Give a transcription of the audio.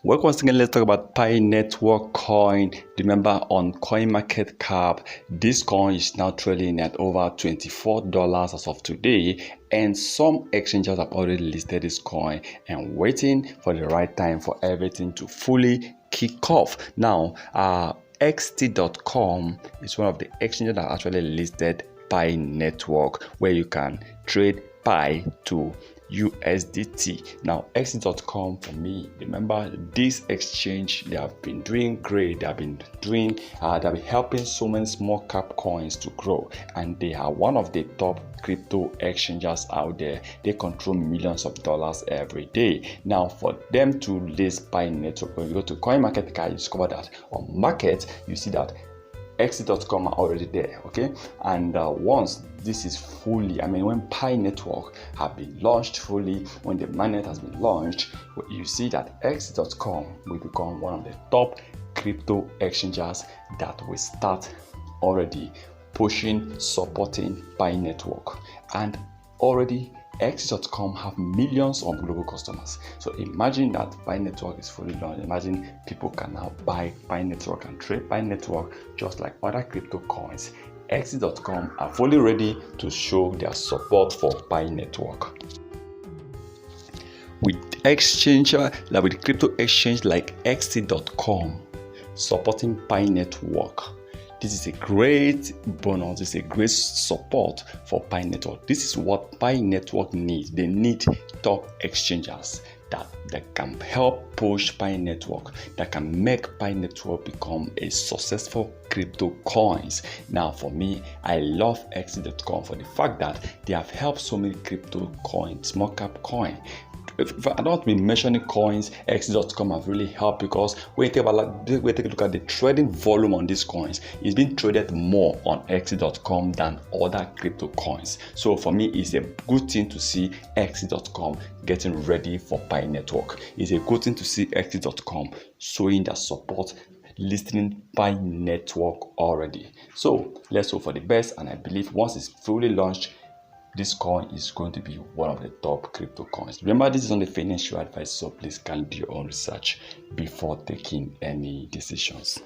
Welcome once again. Let's talk about Pi Network coin. Remember, on CoinMarketCap, this coin is now trading at over $24 as of today, and some exchanges have already listed this coin and waiting for the right time for everything to fully kick off. Now, xt.com is one of the exchanges that actually listed Pi Network, where you can trade Pi to USDT. Now, xt.com, for me, remember this exchange, they have been doing great. They have been helping so many small cap coins to grow, and they are one of the top crypto exchanges out there. They control millions of dollars every day. Now, for them to list Pi Network, when you go to CoinMarketCap, you discover that on market, you see that xt.com are already there, okay? And once this is fully, when Pi Network have been launched fully, when the mainnet has been launched, you see that xt.com will become one of the top crypto exchanges that will start already pushing, supporting Pi Network. And already xt.com have millions of global customers. So imagine that Pi Network is fully launched. Imagine people can now buy Pi Network and trade Pi Network just like other crypto coins. xt.com are fully ready to show their support for Pi Network. With crypto exchange like xt.com supporting Pi Network, this is a great bonus. This is a great support for Pi Network. This is what Pi Network needs. They need top exchanges that can help push Pi Network, that can make Pi Network become a successful crypto coins. Now, for me, I love xt.com for the fact that they have helped so many crypto coins, small cap coin. If I don't be mentioning coins, xt.com have really helped, because when you take a look at the trading volume on these coins, it's been traded more on xt.com than other crypto coins. So for me, it's a good thing to see xt.com getting ready for Pi Network. It's a good thing to see xt.com showing their support, listing Pi Network already. So let's hope for the best, and I believe once it's fully launched, this coin is going to be one of the top crypto coins. Remember, this is only financial advice, so please can do your own research before taking any decisions.